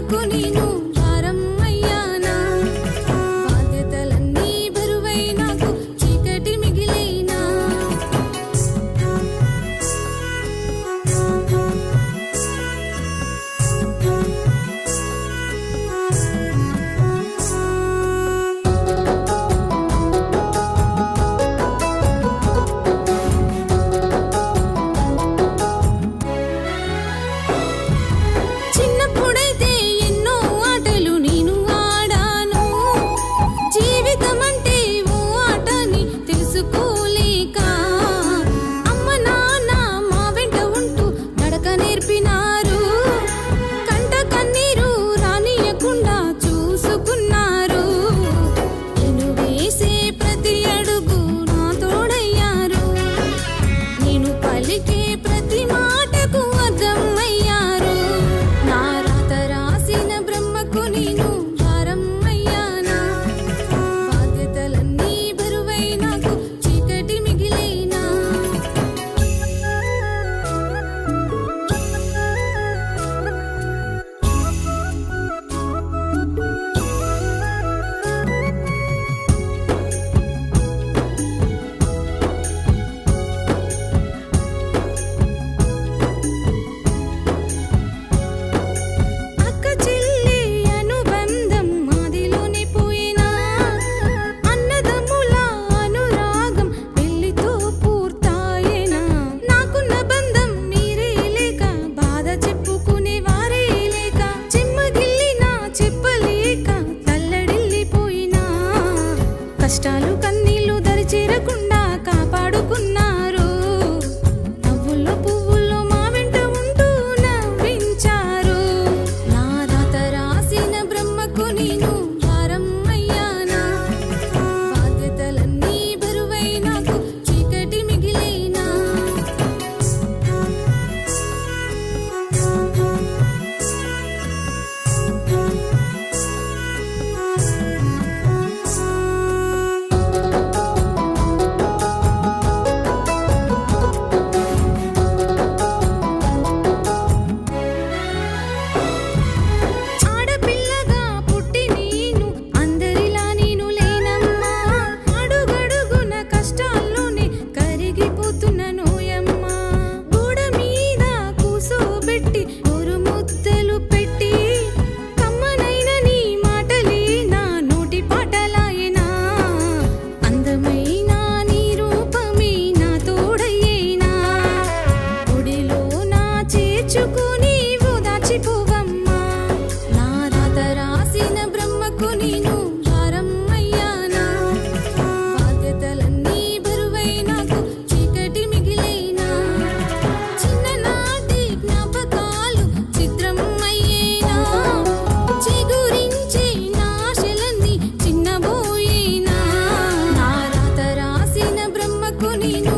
బ్రహ్మకు నేను భారం అయ్యానా బాధ్యతలన్నీ బరువై నాకు చీకటి మిగిలేనా చిన్నప్పుడైతే ఎన్నో ఆటలు నేను ఆడాను జీవితం అంటే ఓ ఆటని తెలుసుకోలేక అమ్మ నాన్న మా వెంట ఉంటూ నడక నేర్పినారు కంట కన్నీరు రానియకుండా చూసుకున్నారు నేను వేసే ప్రతి అడుగు నా తోడయ్యారు నేను పలికే ప్రతి మాటకు అర్థం అయ్యారు నా రాత రాసిన బ్రహ్మకు నేను భారం అయ్యానా బాధ్యతలన్నీ బరువై నాకు చీకటి మిగిలేనా అక్క చెల్లి అనుబంధం మాదిలోనే పోయినా అన్నదమ్ముల అనురాగం పెళ్లితో పూర్తాయేనా నాకున్న బంధం మీరే లేక బాధ చెప్పుకునే వారే లేక చెమ్మగిల్లినా చెప్పలేక తల్లడిల్లిపోయినా కష్టాలు కన్నీళ్లు దరిచేరకుండా కాపాడుకున్నారు నవ్వుల్లో పువ్వుల్లో మా వెంట ఉంటూ నవ్వించారు నా రాత రాసిన బ్రహ్మకు నేను భారం అయ్యానా బాధ్యతలన్నీ బరువై నాకు చీకటి మిగిలేనా ఆడపిల్లగా పుట్టి నేను అందరిలా నేను లేనమ్మా అడుగడుగున కష్టాల్లోనే కరిగిపోతున్న నోయమ్మా గోడ మీద కూసోబెట్టి ఊరు ముద్దలు పెట్టి కమ్మనైన నీ మాటలే నా నోటి పాటలాయనా అందమైన నీ రూపమే నా తోడయ్యేనా ఒడిలో నా చేర్చుకుని దాచిపోవమ్మా నా రాత రాసిన బ్రహ్మకు నేను భారం అయ్యానా బాధ్యతలన్నీ బరువై నాకు చీకటి మిగిలేనా చిన్ననాటి జ్ఞాపకాలు చిత్రం అయ్యేనా చిగురించే నా ఆశలన్నీ చిన్నబోయేనా నా రాత రాసిన బ్రహ్మకు నేను